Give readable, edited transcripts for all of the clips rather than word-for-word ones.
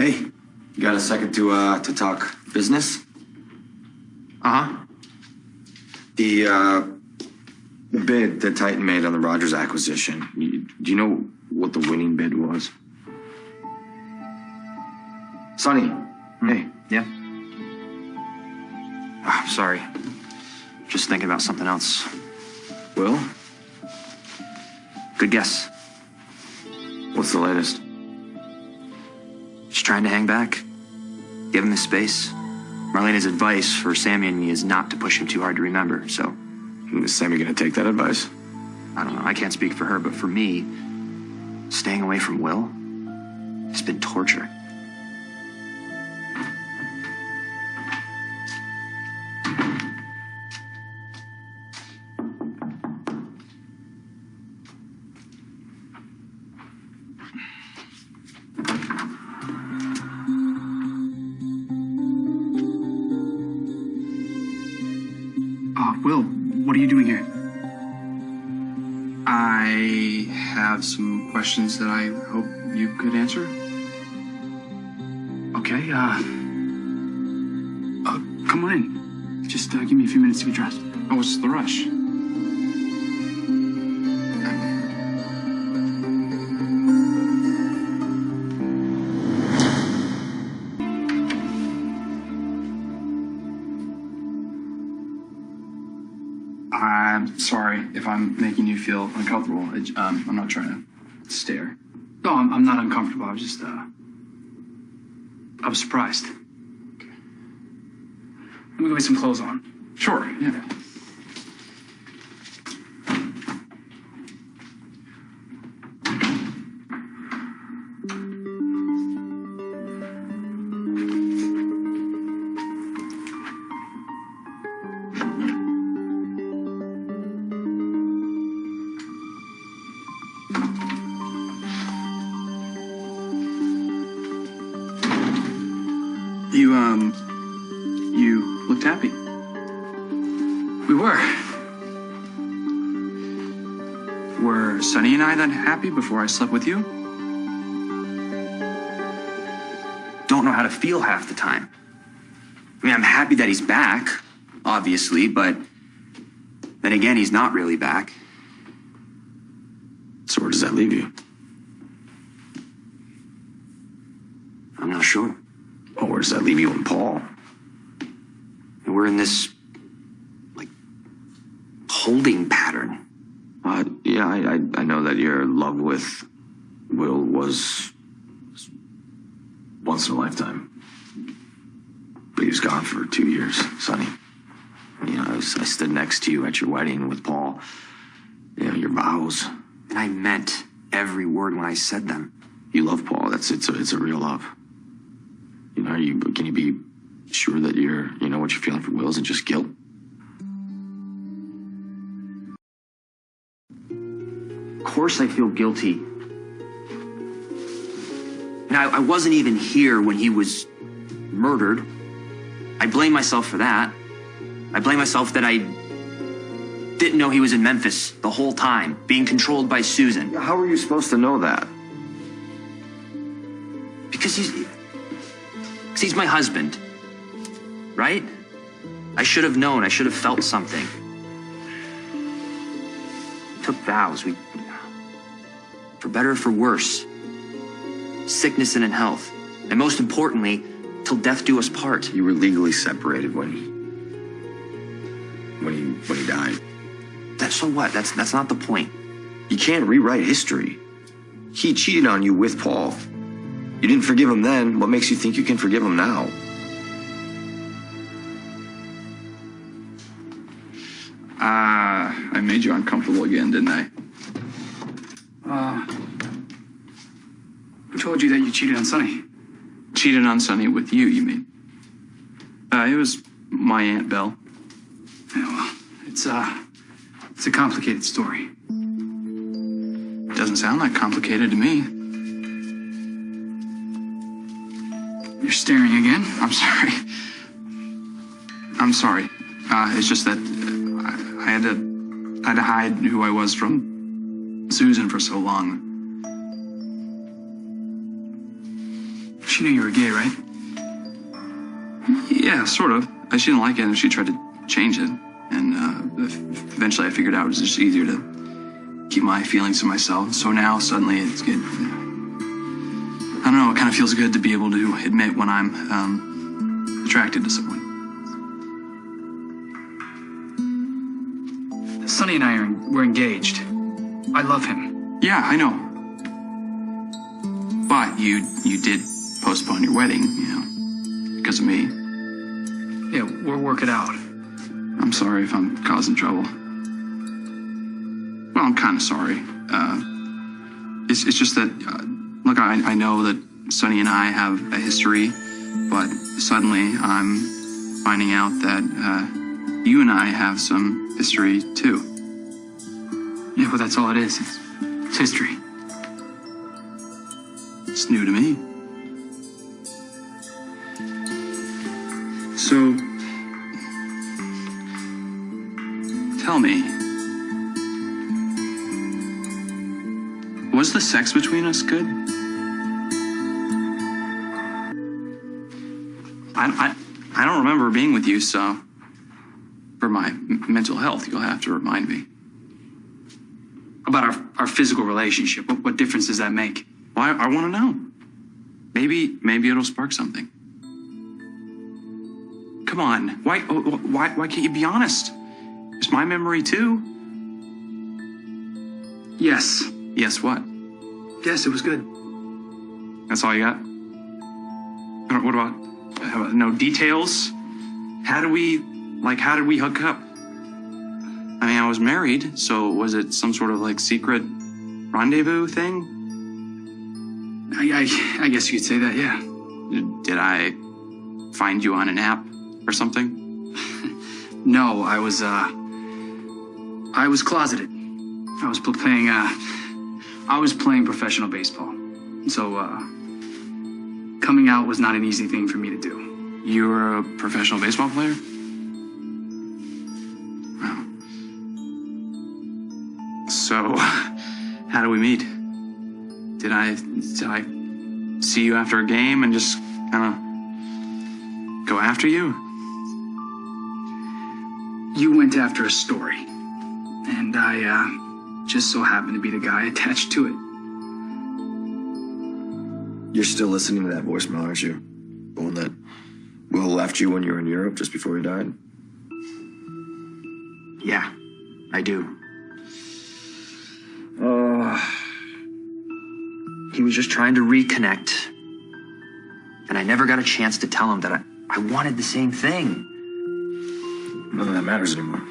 Hey, you got a second to talk business? Uh-huh. The bid that Titan made on the Rogers acquisition, do you know what the winning bid was? Sonny, hey. Yeah? Oh, sorry. Just thinking about something else. Will? Good guess. What's the latest? Just trying to hang back. Give him his space. Marlena's advice for Sammy and me is not to push him too hard to remember, so... Is Sammy gonna take that advice? I don't know, I can't speak for her, but for me, staying away from Will has been torture. Will, what are you doing here? I have some questions that I hope you could answer. Okay, come on in. Just give me a few minutes to get dressed. Oh, what's the rush? I'm sorry if I'm making you feel uncomfortable. I'm not trying to stare. No, I'm not uncomfortable. I was just, I was surprised. Let me go get some clothes on. Sure, yeah. You looked happy. We were. Were Sonny and I that happy before I slept with you? Don't know how to feel half the time. I mean, I'm happy that he's back, obviously, but then again, he's not really back. So where does that leave you? I'm not sure. Oh, where does that leave you and Paul? And we're in this, like, holding pattern. Yeah, I know that your love with Will was once in a lifetime. But he was gone for 2 years, Sonny. You know, I stood next to you at your wedding with Paul. You know, your vows. And I meant every word when I said them. You love Paul. It's a real love. You know, can you be sure that you know what you're feeling for Will isn't just guilt? Of course I feel guilty. And I wasn't even here when he was murdered. I blame myself for that. I blame myself that I didn't know he was in Memphis the whole time, being controlled by Susan. How were you supposed to know that? Because he's my husband, right? I should have known. I should have felt something. We took vows. For better or for worse, sickness and in health, and most importantly, till death do us part. You were legally separated when he died. So what? That's not the point. You can't rewrite history. He cheated on you with Paul. You didn't forgive him then. What makes you think you can forgive him now? I made you uncomfortable again, didn't I? Who told you that you cheated on Sonny? Cheated on Sonny with you mean? It was my Aunt Belle. Yeah, well, it's a complicated story. Doesn't sound that complicated to me. You're staring again? I'm sorry. I'm sorry. It's just that I had to hide who I was from Susan for so long. She knew you were gay, right? Yeah, sort of. She didn't like it, and she tried to change it. And eventually I figured out it was just easier to keep my feelings to myself. So now suddenly it's good. I don't know, it kind of feels good to be able to admit when I'm attracted to someone. Sonny and we're engaged. I love him. Yeah, I know. But you did postpone your wedding, because of me. Yeah, we'll work it out. I'm sorry if I'm causing trouble. Well, I'm kind of sorry. It's just that, look, I know that Sonny and I have a history, but suddenly I'm finding out that you and I have some history too. Yeah, well, that's all it is. It's history. It's new to me. So, tell me, was the sex between us good? I don't remember being with you, so for my mental health, you'll have to remind me. About our physical relationship, what difference does that make? Well, I want to know. Maybe it'll spark something. Come on, why can't you be honest? It's my memory too. Yes. Yes, what? Yes, it was good. That's all you got? What about no details? How did we hook up? I mean, I was married, so was it some sort of secret rendezvous thing? I guess you could say that, yeah. Did I find you on an app or something? No, I was closeted. I was playing professional baseball. So, coming out was not an easy thing for me to do. You were a professional baseball player? Wow. So, how do we meet? Did I see you after a game and just kind of go after you? You went after a story, and I just so happened to be the guy attached to it. You're still listening to that voicemail, aren't you? The one that Will left you when you were in Europe just before he died? Yeah, I do. He was just trying to reconnect. And I never got a chance to tell him that I wanted the same thing. None of that matters anymore.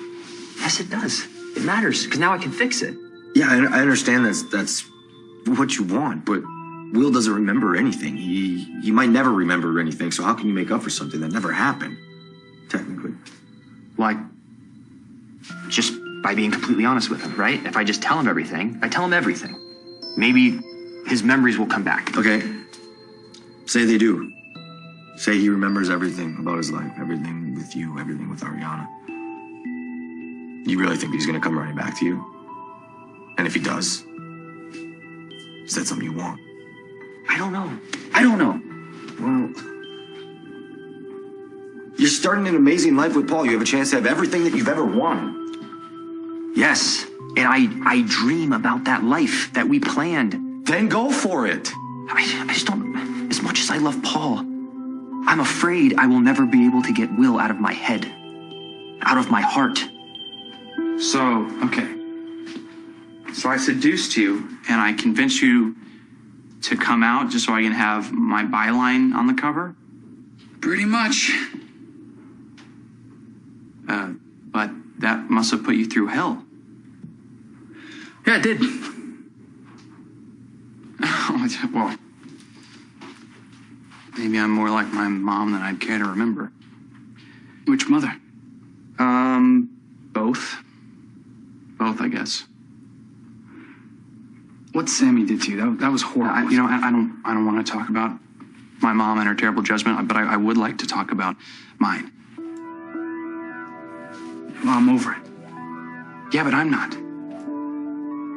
Yes, it does. It matters, because now I can fix it. Yeah, I understand that's what you want, but Will doesn't remember anything. He might never remember anything, so how can you make up for something that never happened, technically? Like, just by being completely honest with him, right? If I just tell him everything, I tell him everything. Maybe his memories will come back. Okay. Say they do. Say he remembers everything about his life, everything with you, everything with Ariana. You really think he's going to come running back to you? And if he does, is that something you want? I don't know. Well, you're starting an amazing life with Paul. You have a chance to have everything that you've ever wanted. Yes, and I dream about that life that we planned. Then go for it. I just don't, as much as I love Paul, I'm afraid I will never be able to get Will out of my head, out of my heart. So, okay. So I seduced you, and I convinced you to come out just so I can have my byline on the cover? Pretty much. But that must have put you through hell. Yeah, it did. Well, maybe I'm more like my mom than I'd care to remember. Which mother? Both. Both, I guess. What Sammy did to you, that was horrible. I don't want to talk about my mom and her terrible judgment, but I would like to talk about mine. Well, I'm over it. Yeah, but I'm not.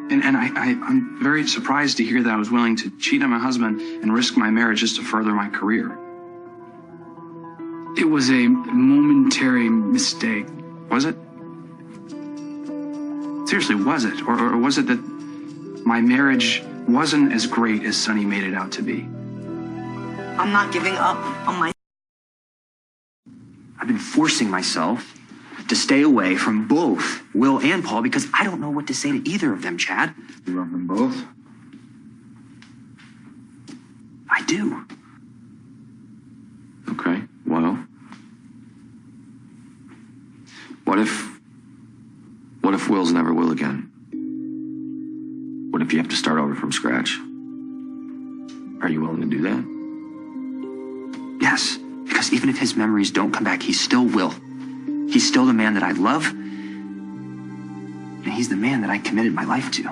I'm very surprised to hear that I was willing to cheat on my husband and risk my marriage just to further my career. It was a momentary mistake. Was it? Seriously, was it? Or was it that my marriage wasn't as great as Sonny made it out to be? I'm not giving up on my... I've been forcing myself to stay away from both Will and Paul because I don't know what to say to either of them, Chad. You love them both? I do. Okay, well. What if Will's never will again? What if you have to start over from scratch? Are you willing to do that? Yes, because even if his memories don't come back, he still will. He's still the man that I love, and he's the man that I committed my life to.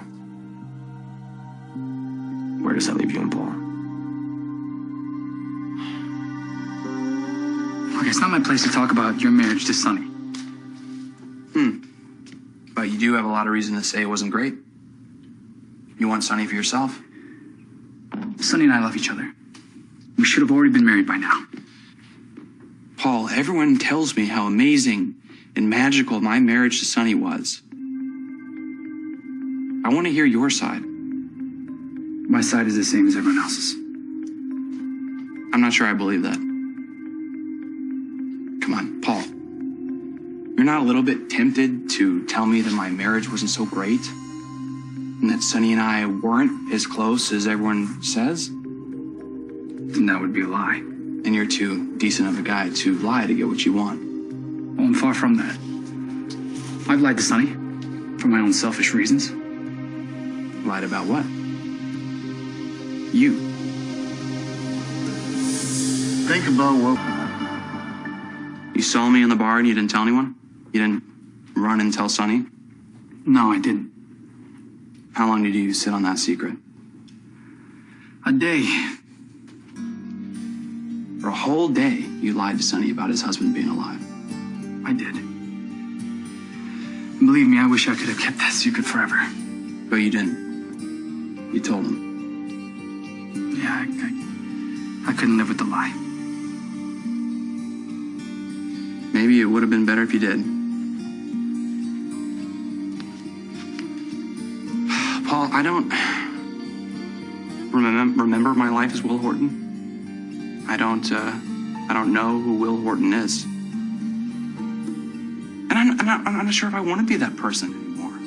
Where does that leave you and Paul? Look, it's not my place to talk about your marriage to Sonny. But you do have a lot of reason to say it wasn't great. You want Sonny for yourself? Sonny and I love each other. We should have already been married by now. Paul, everyone tells me how amazing and magical my marriage to Sonny was. I want to hear your side. My side is the same as everyone else's. I'm not sure I believe that. Come on, Paul. You're not a little bit tempted to tell me that my marriage wasn't so great? And that Sonny and I weren't as close as everyone says? Then that would be a lie. And you're too decent of a guy to lie to get what you want. Well, I'm far from that. I've lied to Sonny for my own selfish reasons. Lied about what? You. Think about what... You saw me in the bar and you didn't tell anyone? You didn't run and tell Sonny? No, I didn't. How long did you sit on that secret? A day. For a whole day, you lied to Sonny about his husband being alive. I did. And believe me, I wish I could have kept that secret forever. But you didn't. You told him. Yeah, I couldn't live with the lie. Maybe it would have been better if you did. Paul, I don't remember my life as Will Horton. I don't know who Will Horton is. And I'm not sure if I want to be that person anymore.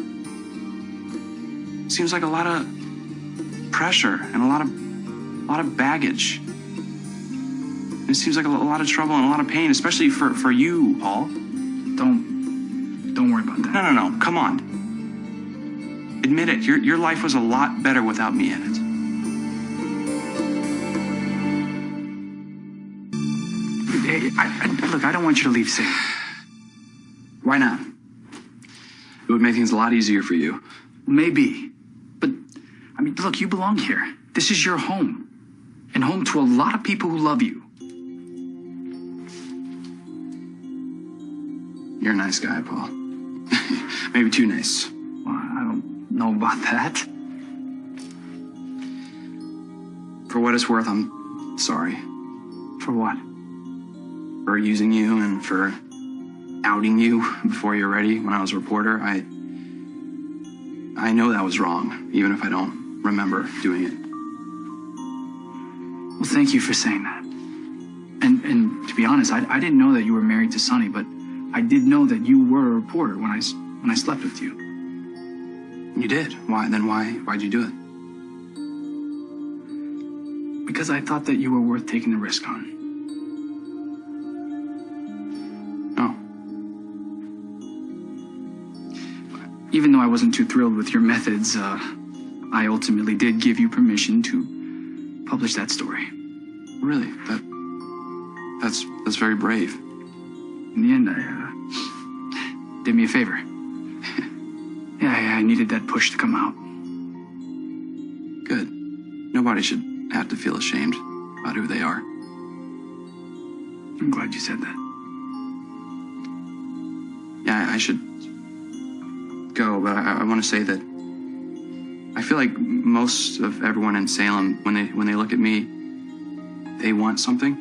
Seems like a lot of pressure and a lot of baggage. It seems like a lot of trouble and a lot of pain, especially for you, Paul. Don't worry about that. No. Come on. Admit it. Your life was a lot better without me in it. Look, I don't want you to leave safe. Why not? It would make things a lot easier for you. Maybe. But, I mean, look, you belong here. This is your home. And home to a lot of people who love you. You're a nice guy, Paul. Maybe too nice. Well, I don't know about that. For what it's worth, I'm sorry. For what? For using you and for outing you before you're ready when I was a reporter. I know that was wrong, even if I don't remember doing it. Well, thank you for saying that. And to be honest, I didn't know that you were married to Sonny, but I did know that you were a reporter when I slept with you. You did? Why? Then why'd you do it? Because I thought that you were worth taking the risk on. Oh. Even though I wasn't too thrilled with your methods, I ultimately did give you permission to publish that story. Really? That's very brave. In the end, I did me a favor. Yeah, I needed that push to come out. Good. Nobody should have to feel ashamed about who they are. I'm glad you said that. Yeah, I should go, but I want to say that I feel like most of everyone in Salem, when they look at me, they want something,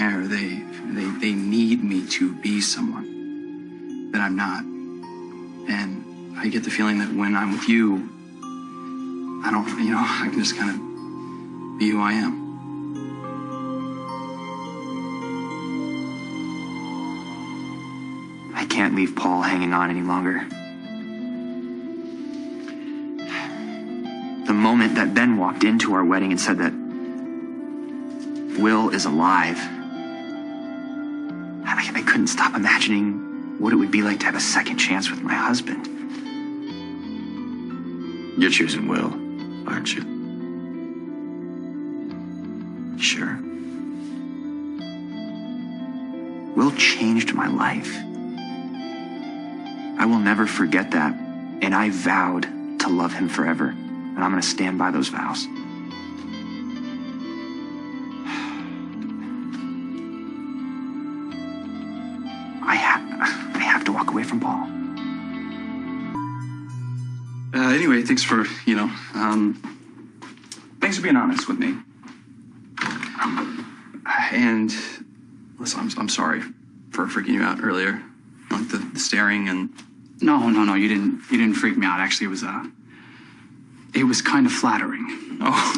or they need me to be someone that I'm not. And I get the feeling that when I'm with you, I don't, I can just kind of be who I am. I can't leave Paul hanging on any longer. The moment that Ben walked into our wedding and said that Will is alive, I couldn't stop imagining what it would be like to have a second chance with my husband. You're choosing Will, aren't you? Sure. Will changed my life. I will never forget that, and I vowed to love him forever, and I'm going to stand by those vows. I have to walk away from Paul. Anyway, thanks for, thanks for being honest with me. And listen, I'm sorry for freaking you out earlier. Like the staring and... No, you didn't freak me out. Actually, it was kind of flattering. Oh,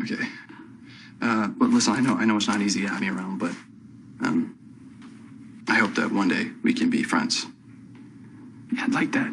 okay. But listen, I know it's not easy to have me around, but I hope that one day we can be friends. Yeah, I'd like that.